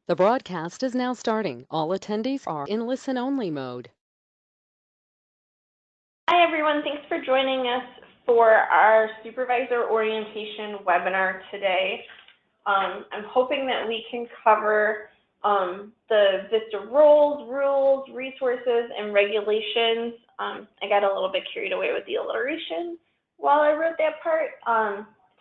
The broadcast is now starting. All attendees are in listen-only mode. Hi, everyone. Thanks for joining us for our supervisor orientation webinar today. I'm hoping that we can cover the VISTA roles, rules, resources, and regulations. I got a little bit carried away with the alliteration while I wrote that part.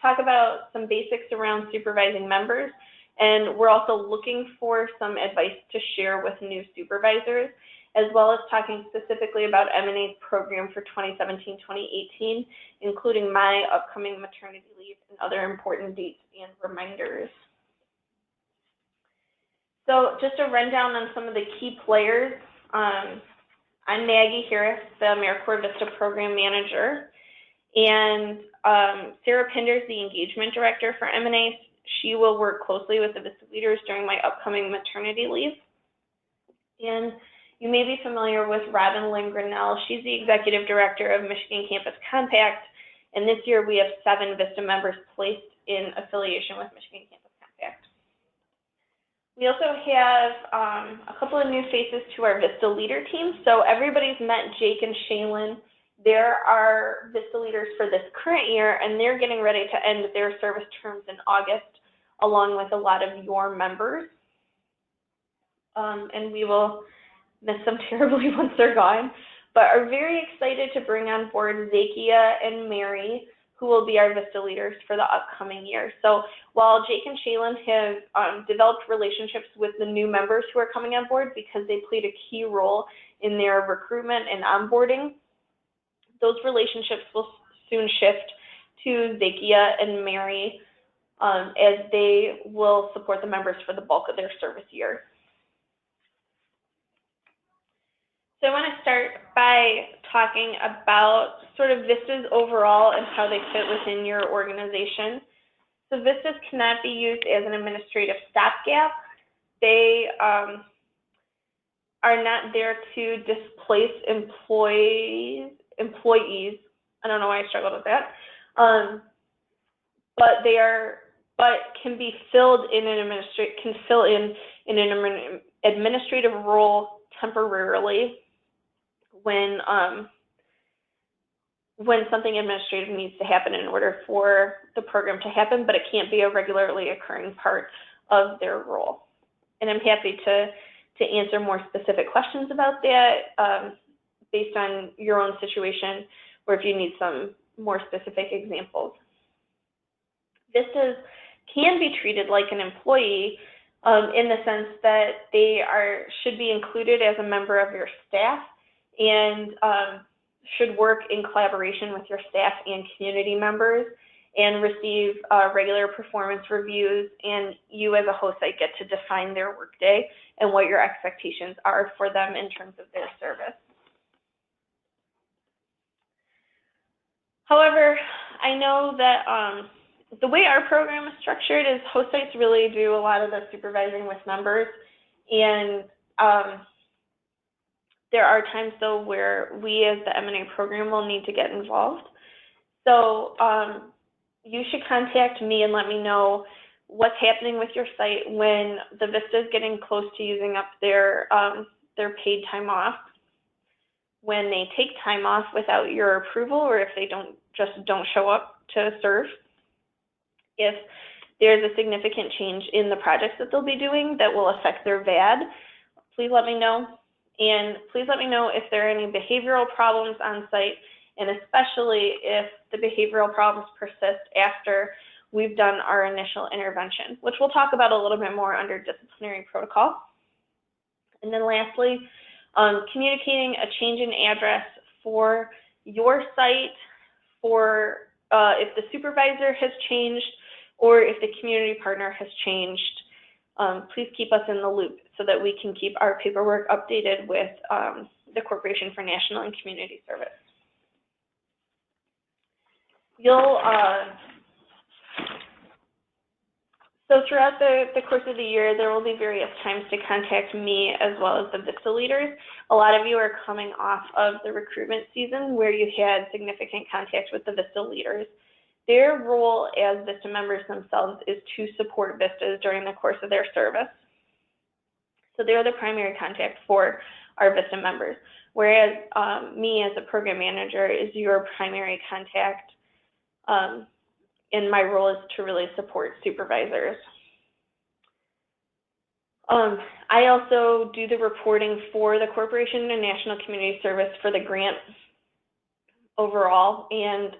Talk about some basics around supervising members, and we're also looking for some advice to share with new supervisors, as well as talking specifically about M&A's program for 2017-2018, including my upcoming maternity leave and other important dates and reminders. So just a rundown on some of the key players. I'm Maggie Harris, the AmeriCorps VISTA Program Manager, and Sarah Pinder's the Engagement Director for M&A. She will work closely with the VISTA leaders during my upcoming maternity leave. And you may be familiar with Robin Lynn Grinnell. She's the Executive Director of Michigan Campus Compact, and this year we have 7 VISTA members placed in affiliation with Michigan Campus Compact. We also have a couple of new faces to our VISTA leader team. So everybody's met Jake and Shaylin. There are VISTA leaders for this current year, and they're getting ready to end their service terms in August, along with a lot of your members. And we will miss them terribly once they're gone, but are very excited to bring on board Zakia and Mary, who will be our VISTA leaders for the upcoming year. So while Jake and Shaylin have developed relationships with the new members who are coming on board because they played a key role in their recruitment and onboarding, those relationships will soon shift to Zakia and Mary as they will support the members for the bulk of their service year. So I want to start by talking about sort of VISTAs overall and how they fit within your organization. So VISTAs cannot be used as an administrative stopgap. They are not there to displace employees. I don't know why I struggled with that. But can be filled in an administrative role temporarily when something administrative needs to happen in order for the program to happen, but it can't be a regularly occurring part of their role. And I'm happy to answer more specific questions about that based on your own situation, or if you need some more specific examples. VISTAs can be treated like an employee in the sense that they should be included as a member of your staff and should work in collaboration with your staff and community members and receive regular performance reviews, and you as a host site get to define their workday and what your expectations are for them in terms of their service. However, I know that the way our program is structured is host sites really do a lot of the supervising with members, and there are times though where we as the M&A program will need to get involved. So you should contact me and let me know what's happening with your site when the VISTA is getting close to using up their paid time off, when they take time off without your approval, or if they don't show up to serve. If there's a significant change in the projects that they'll be doing that will affect their VAD, please let me know. And please let me know if there are any behavioral problems on site, and especially if the behavioral problems persist after we've done our initial intervention, which we'll talk about a little bit more under disciplinary protocol. And then lastly, communicating a change in address for your site, for if the supervisor has changed or if the community partner has changed. Please keep us in the loop so that we can keep our paperwork updated with the Corporation for National and Community Service. So throughout the course of the year, there will be various times to contact me as well as the VISTA leaders. A lot of you are coming off of the recruitment season where you had significant contact with the VISTA leaders. Their role as VISTA members themselves is to support VISTAs during the course of their service. So they're the primary contact for our VISTA members, whereas me as a program manager is your primary contact, and my role is to really support supervisors. I also do the reporting for the Corporation and National Community Service for the grant overall, and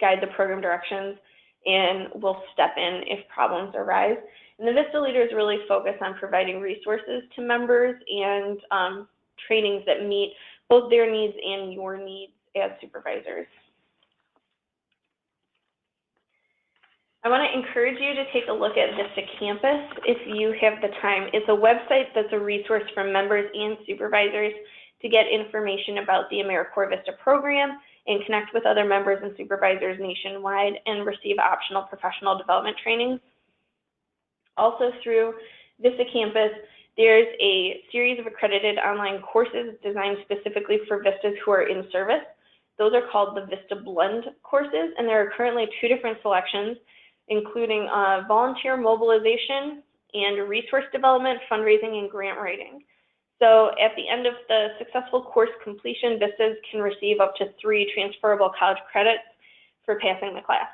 guide the program directions, and will step in if problems arise. And the VISTA leaders really focus on providing resources to members and trainings that meet both their needs and your needs as supervisors. I want to encourage you to take a look at VISTA Campus if you have the time. It's a website that's a resource for members and supervisors to get information about the AmeriCorps VISTA program and connect with other members and supervisors nationwide and receive optional professional development trainings. Also through VISTA Campus, there's a series of accredited online courses designed specifically for VISTAs who are in service. Those are called the VISTA Blend courses, and there are currently 2 different selections, including volunteer mobilization and resource development, fundraising, and grant writing. So at the end of the successful course completion, VISTAs can receive up to 3 transferable college credits for passing the class.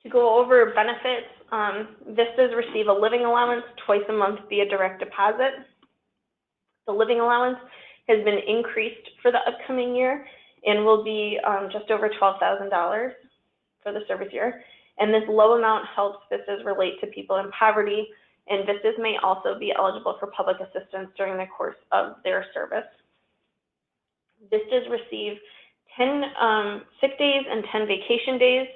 To go over benefits, VISTAs receive a living allowance twice a month via direct deposit. The living allowance has been increased for the upcoming year and will be just over $12,000 for the service year. And this low amount helps VISTAs relate to people in poverty, and VISTAs may also be eligible for public assistance during the course of their service. VISTAs receive 10 sick days and 10 vacation days,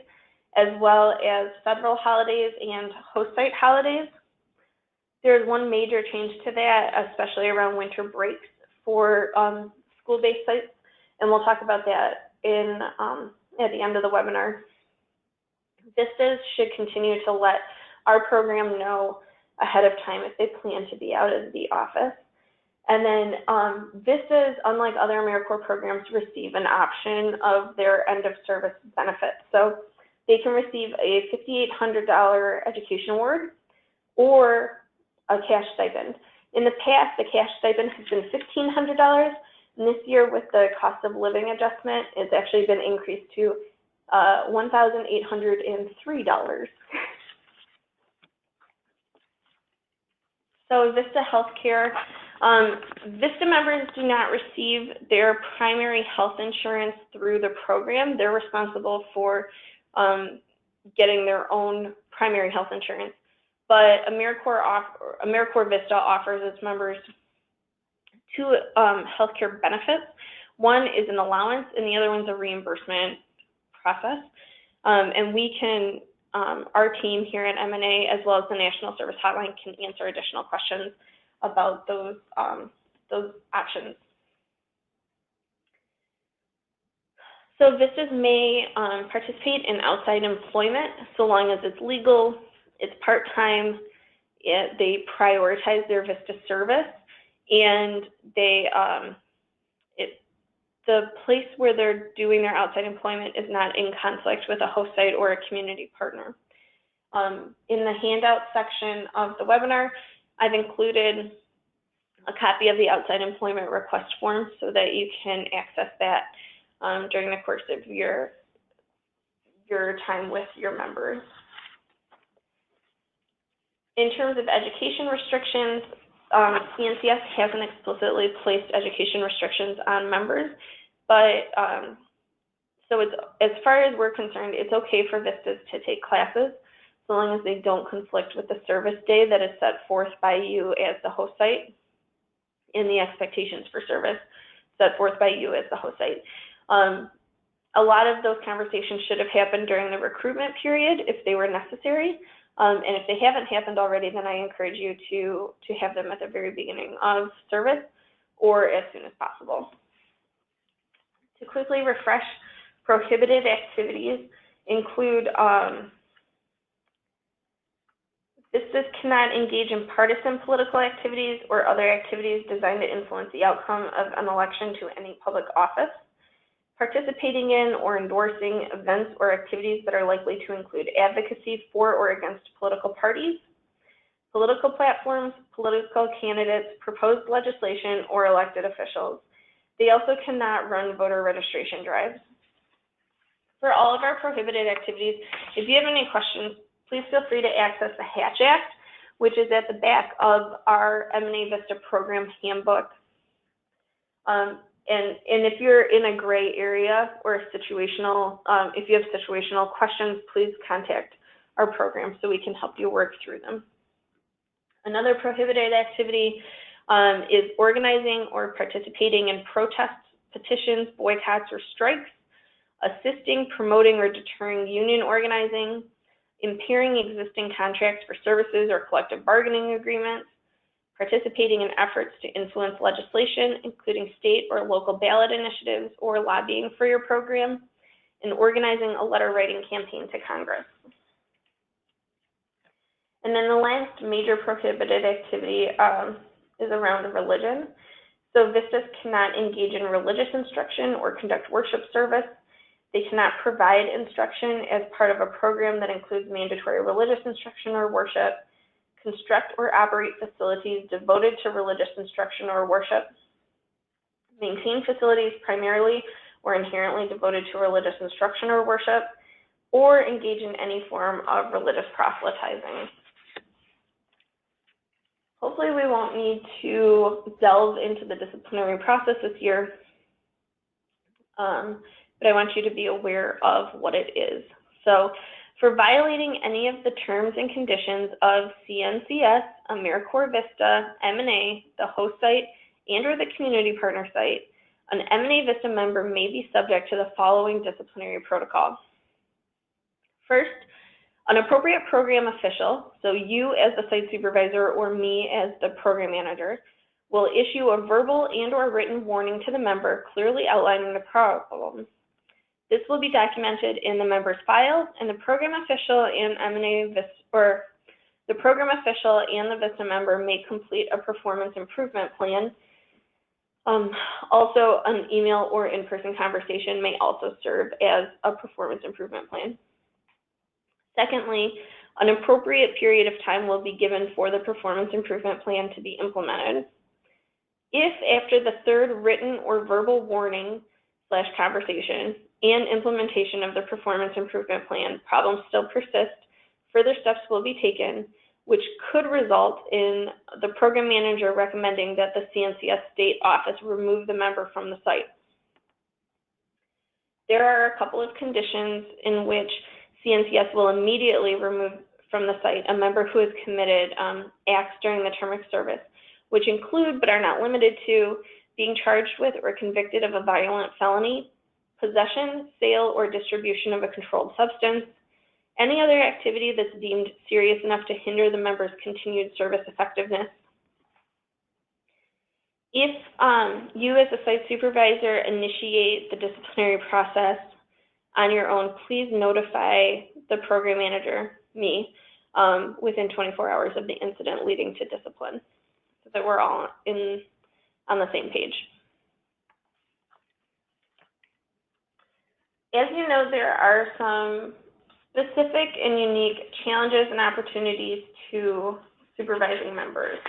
as well as federal holidays and host site holidays. There's one major change to that, especially around winter breaks for school-based sites, and we'll talk about that in at the end of the webinar. VISTAs should continue to let our program know ahead of time if they plan to be out of the office. And then VISTAs, unlike other AmeriCorps programs, receive an option of their end of service benefits. So they can receive a $5,800 education award or a cash stipend. In the past, the cash stipend has been $1,500, and this year with the cost of living adjustment, it's actually been increased to $1,803. So VISTA Healthcare, VISTA members do not receive their primary health insurance through the program. They're responsible for getting their own primary health insurance. But AmeriCorps VISTA offers its members 2 healthcare benefits. One is an allowance, and the other one's a reimbursement process. And we can, our team here at M&A, as well as the National Service Hotline, can answer additional questions about those options. So VISTAs may participate in outside employment so long as it's legal, it's part-time, they prioritize their VISTA service, and they the place where they're doing their outside employment is not in conflict with a host site or a community partner. In the handout section of the webinar, I've included a copy of the outside employment request form so that you can access that during the course of your time with your members. In terms of education restrictions, CNCS hasn't explicitly placed education restrictions on members, but so it's, as far as we're concerned, it's okay for VISTAs to take classes so long as they don't conflict with the service day that is set forth by you as the host site and the expectations for service set forth by you as the host site. A lot of those conversations should have happened during the recruitment period if they were necessary. And if they haven't happened already, then I encourage you to have them at the very beginning of service or as soon as possible. To quickly refresh, prohibited activities include VISTAs cannot engage in partisan political activities or other activities designed to influence the outcome of an election to any public office. Participating in or endorsing events or activities that are likely to include advocacy for or against political parties. political platforms, political candidates, proposed legislation, or elected officials. They also cannot run voter registration drives. For all of our prohibited activities, if you have any questions, please feel free to access the Hatch Act, which is at the back of our M&A VISTA program handbook. And if you're in a gray area or situational, if you have situational questions, please contact our program so we can help you work through them. Another prohibited activity is organizing or participating in protests, petitions, boycotts, or strikes, assisting, promoting, or deterring union organizing, impairing existing contracts for services or collective bargaining agreements, participating in efforts to influence legislation, including state or local ballot initiatives or lobbying for your program, and organizing a letter writing campaign to Congress. And then the last major prohibited activity is around religion. So VISTAs cannot engage in religious instruction or conduct worship service. They cannot provide instruction as part of a program that includes mandatory religious instruction or worship, construct or operate facilities devoted to religious instruction or worship, maintain facilities primarily or inherently devoted to religious instruction or worship, or engage in any form of religious proselytizing. Hopefully we won't need to delve into the disciplinary process this year, but I want you to be aware of what it is. So for violating any of the terms and conditions of CNCS, AmeriCorps VISTA, M&A, the host site, and or the community partner site, an M&A VISTA member may be subject to the following disciplinary protocol. First, an appropriate program official, so you as the site supervisor or me as the program manager, will issue a verbal and or written warning to the member clearly outlining the problem. This will be documented in the member's files, and the program official and M&A VISTA, or the program official and the VISTA member may complete a performance improvement plan. Also, an email or in-person conversation may also serve as a performance improvement plan. Secondly, an appropriate period of time will be given for the performance improvement plan to be implemented. If after the third written or verbal warning / conversation and implementation of the performance improvement plan, problems still persist, further steps will be taken, which could result in the program manager recommending that the CNCS state office remove the member from the site. There are a couple of conditions in which CNCS will immediately remove from the site a member who has committed acts during the term of service, which include but are not limited to being charged with or convicted of a violent felony, possession, sale, or distribution of a controlled substance, any other activity that's deemed serious enough to hinder the member's continued service effectiveness. If you as a site supervisor initiate the disciplinary process on your own, please notify the program manager, me, within 24 hours of the incident leading to discipline, so that we're all on the same page. As you know, there are some specific and unique challenges and opportunities to supervising members.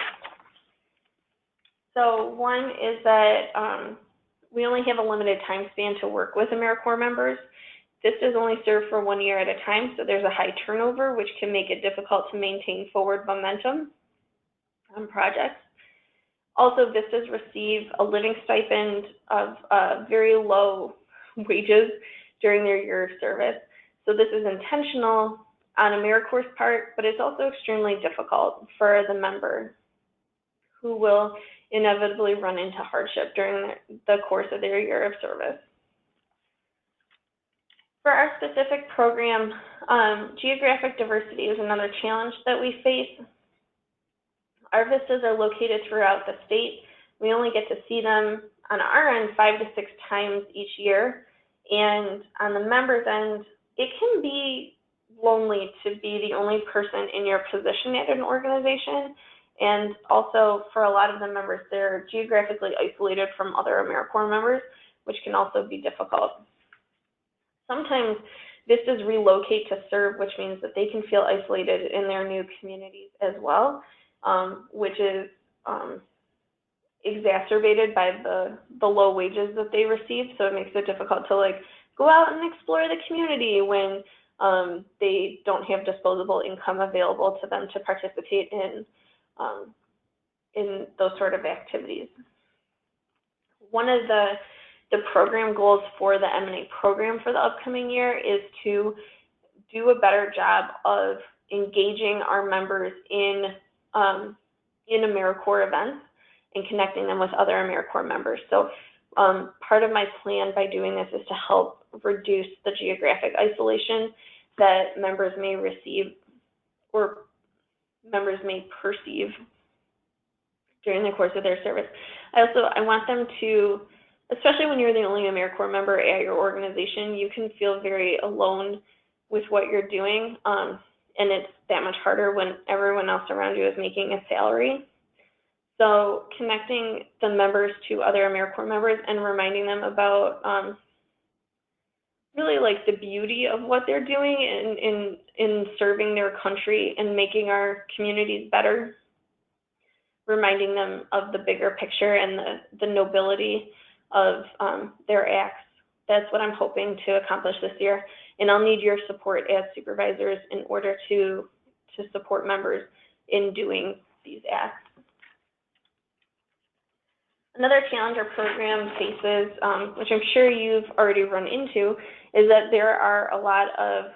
So one is that we only have a limited time span to work with AmeriCorps members. VISTAs only serve for 1 year at a time, so there's a high turnover, which can make it difficult to maintain forward momentum on projects. Also, VISTAs receive a living stipend of very low wages during their year of service. So this is intentional on AmeriCorps' part, but it's also extremely difficult for the member who will inevitably run into hardship during the course of their year of service. For our specific program, geographic diversity is another challenge that we face. Our VISTAs are located throughout the state. We only get to see them on our end 5 to 6 times each year. And on the member's end, it can be lonely to be the only person in your position at an organization. And also for a lot of the members, they're geographically isolated from other AmeriCorps members, which can also be difficult. Sometimes VISTAs relocate to serve, which means that they can feel isolated in their new communities as well, which is exacerbated by the low wages that they receive. So it makes it difficult to like go out and explore the community when they don't have disposable income available to them to participate in those sort of activities. One of the program goals for the M&A program for the upcoming year is to do a better job of engaging our members in AmeriCorps events and connecting them with other AmeriCorps members. So part of my plan by doing this is to help reduce the geographic isolation that members may receive or members may perceive during the course of their service. I want them to, especially when you're the only AmeriCorps member at your organization, you can feel very alone with what you're doing, and it's that much harder when everyone else around you is making a salary. So connecting the members to other AmeriCorps members and reminding them about really like the beauty of what they're doing in serving their country and making our communities better, reminding them of the bigger picture and the nobility of their acts. That's what I'm hoping to accomplish this year. And I'll need your support as supervisors in order to support members in doing these acts. Another challenge our program faces, which I'm sure you've already run into, is that there are a lot of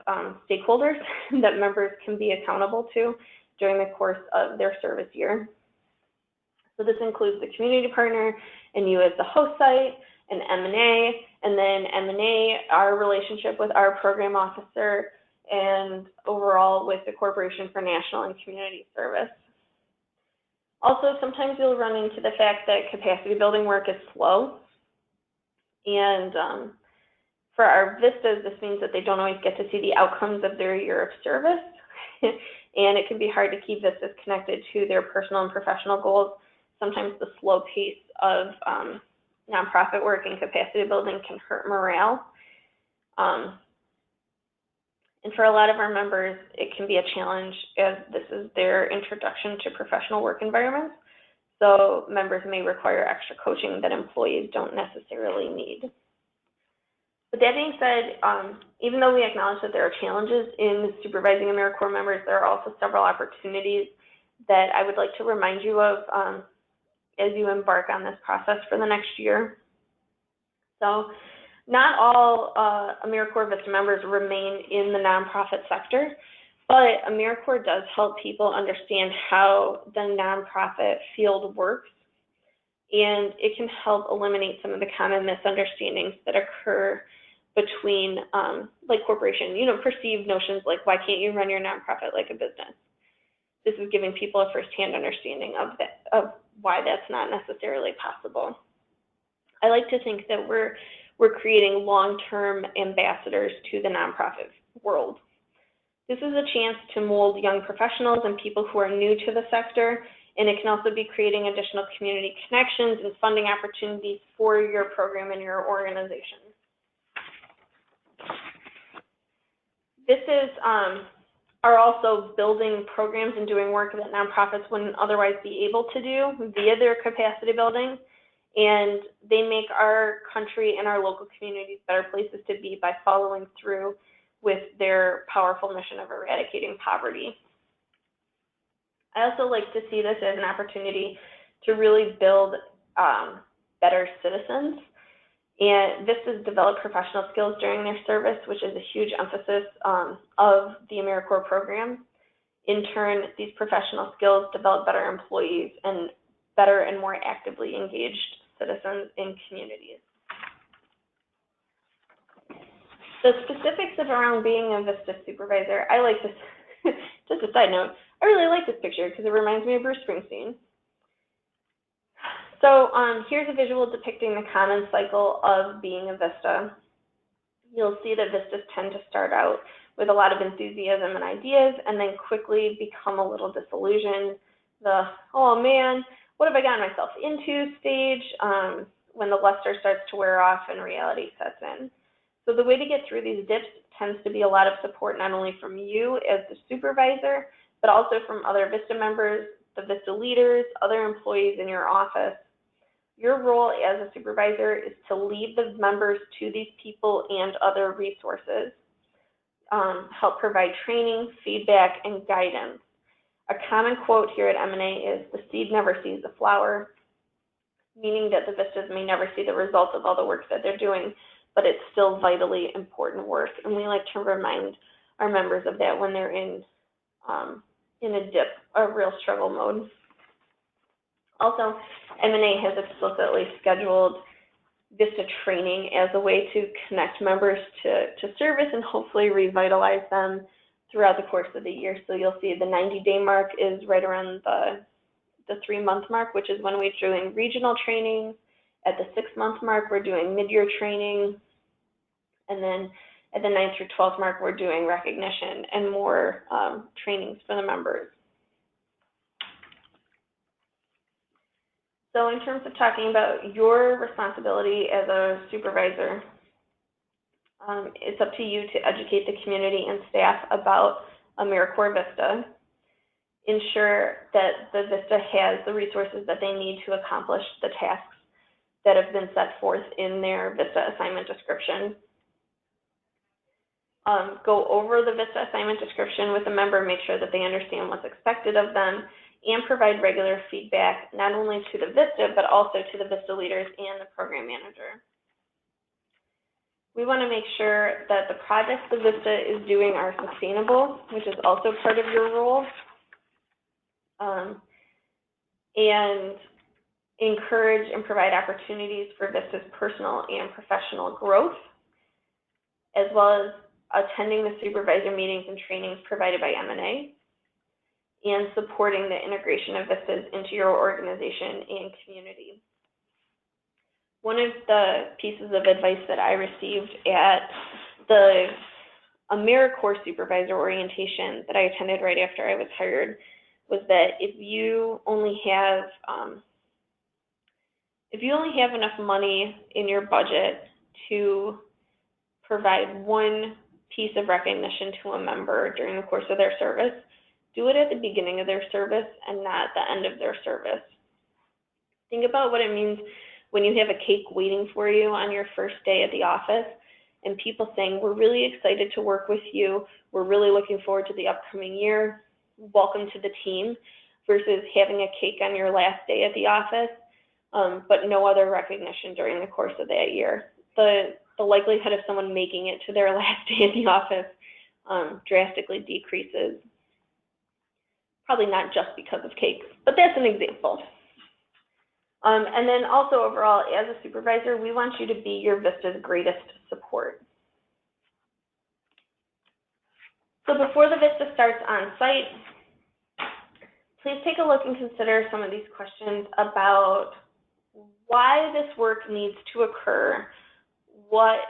stakeholders that members can be accountable to during the course of their service year. So this includes the community partner and you as the host site, and M&A, and then M&A, our relationship with our program officer, and overall with the Corporation for National and Community Service. Also, sometimes you'll run into the fact that capacity building work is slow. And for our VISTAs, this means that they don't always get to see the outcomes of their year of service. And it can be hard to keep VISTAs connected to their personal and professional goals. Sometimes the slow pace of nonprofit work and capacity building can hurt morale. And for a lot of our members, it can be a challenge as this is their introduction to professional work environments. So members may require extra coaching that employees don't necessarily need. With that being said, even though we acknowledge that there are challenges in supervising AmeriCorps members, there are also several opportunities that I would like to remind you of as you embark on this process for the next year. So not all AmeriCorps VISTA members remain in the nonprofit sector, but AmeriCorps does help people understand how the nonprofit field works, and it can help eliminate some of the common misunderstandings that occur between like corporation, perceived notions like, why can't you run your nonprofit like a business? This is giving people a firsthand understanding of why that's not necessarily possible. I like to think that we're creating long-term ambassadors to the nonprofit world. This is a chance to mold young professionals and people who are new to the sector, and it can also be creating additional community connections and funding opportunities for your program and your organization. This is are also building programs and doing work that nonprofits wouldn't otherwise be able to do via their capacity building. And they make our country and our local communities better places to be by following through with their powerful mission of eradicating poverty. I also like to see this as an opportunity to really build better citizens. And VISTAs develop professional skills during their service, which is a huge emphasis of the AmeriCorps program. In turn, these professional skills develop better employees and better and more actively engaged citizens in communities. The specifics of around being a VISTA supervisor, I like this, just a side note, I really like this picture because it reminds me of Bruce Springsteen. So here's a visual depicting the common cycle of being a VISTA. You'll see that VISTAs tend to start out with a lot of enthusiasm and ideas and then quickly become a little disillusioned. The, oh man, what have I gotten myself into stage when the luster starts to wear off and reality sets in. So the way to get through these dips tends to be a lot of support not only from you as the supervisor, but also from other VISTA members, the VISTA leaders, other employees in your office. Your role as a supervisor is to lead the members to these people and other resources, help provide training, feedback, and guidance. A common quote here at M&A is, "The seed never sees the flower," meaning that the VISTAs may never see the results of all the work that they're doing, but it's still vitally important work. And we like to remind our members of that when they're in a dip, a real struggle mode. Also, M&A has explicitly scheduled VISTA training as a way to connect members to service and hopefully revitalize them throughout the course of the year. So you'll see the 90-day mark is right around the 3-month mark, which is when we're doing regional training. At the 6-month mark, we're doing mid-year training. And then at the 9th through 12th mark, we're doing recognition and more trainings for the members. So in terms of talking about your responsibility as a supervisor, it's up to you to educate the community and staff about AmeriCorps VISTA. Ensure that the VISTA has the resources that they need to accomplish the tasks that have been set forth in their VISTA assignment description. Go over the VISTA assignment description with the member, make sure that they understand what's expected of them, and provide regular feedback, not only to the VISTA, but also to the VISTA leaders and the program manager. We want to make sure that the projects the VISTA is doing are sustainable, which is also part of your role, and encourage and provide opportunities for VISTA's personal and professional growth, as well as attending the supervisor meetings and trainings provided by M&A, and supporting the integration of VISTAs into your organization and community. One of the pieces of advice that I received at the AmeriCorps supervisor orientation that I attended right after I was hired was that if you only have enough money in your budget to provide one piece of recognition to a member during the course of their service, do it at the beginning of their service and not the end of their service. Think about what it means when you have a cake waiting for you on your first day at the office and people saying, "We're really excited to work with you. We're really looking forward to the upcoming year. Welcome to the team," versus having a cake on your last day at the office, but no other recognition during the course of that year. The likelihood of someone making it to their last day at the office drastically decreases. Probably not just because of cakes, but that's an example. And then also overall, as a supervisor, we want you to be your VISTA's greatest support. So before the VISTA starts on site, please take a look and consider some of these questions about why this work needs to occur, what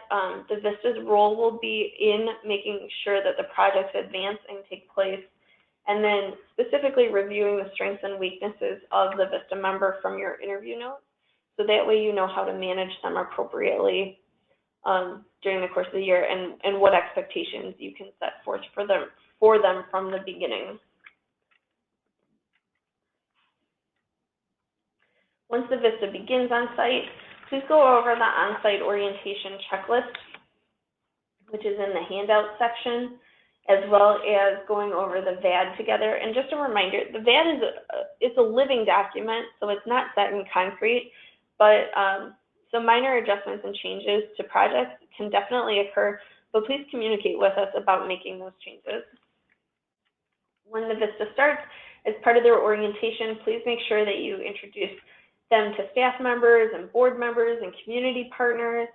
the VISTA's role will be in making sure that the projects advance and take place, and then specifically reviewing the strengths and weaknesses of the VISTA member from your interview notes, so that way you know how to manage them appropriately during the course of the year, and what expectations you can set forth for them from the beginning. Once the VISTA begins on site, please go over the on-site orientation checklist, which is in the handout section, as well as going over the VAD together. And just a reminder, the VAD is a living document, so it's not set in concrete, but some minor adjustments and changes to projects can definitely occur, but please communicate with us about making those changes. When the VISTA starts, as part of their orientation, please make sure that you introduce them to staff members and board members and community partners,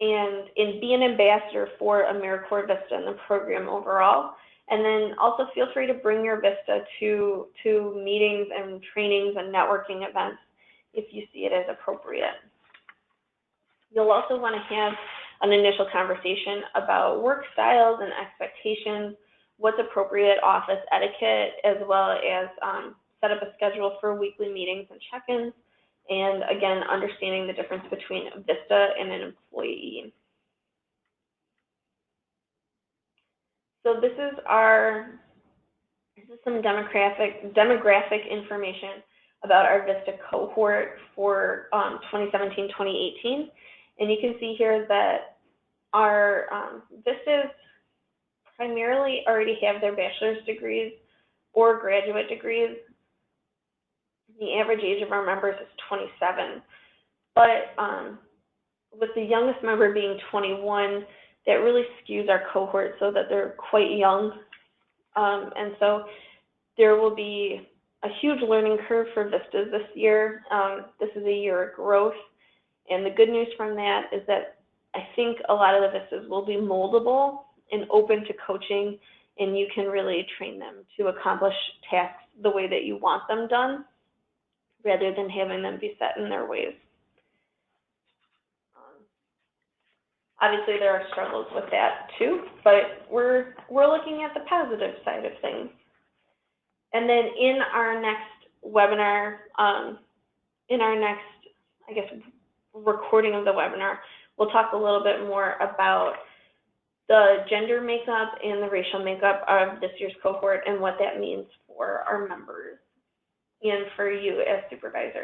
and be an ambassador for AmeriCorps VISTA and the program overall. And then also feel free to bring your VISTA to meetings and trainings and networking events if you see it as appropriate. You'll also want to have an initial conversation about work styles and expectations, what's appropriate office etiquette, as well as set up a schedule for weekly meetings and check-ins, and again, understanding the difference between a VISTA and an employee. So this is some demographic information about our VISTA cohort for 2017-2018. And you can see here that our VISTAs primarily already have their bachelor's degrees or graduate degrees. The average age of our members is 27. But with the youngest member being 21, that really skews our cohort so that they're quite young. And so there will be a huge learning curve for VISTAs this year. This is a year of growth. And the good news from that is that I think a lot of the VISTAs will be moldable and open to coaching, and you can really train them to accomplish tasks the way that you want them done, rather than having them be set in their ways. Obviously, there are struggles with that too, but we're looking at the positive side of things. And then in our next webinar, in our next, I guess, recording of the webinar, we'll talk a little bit more about the gender makeup and the racial makeup of this year's cohort and what that means for our members and for you as supervisors.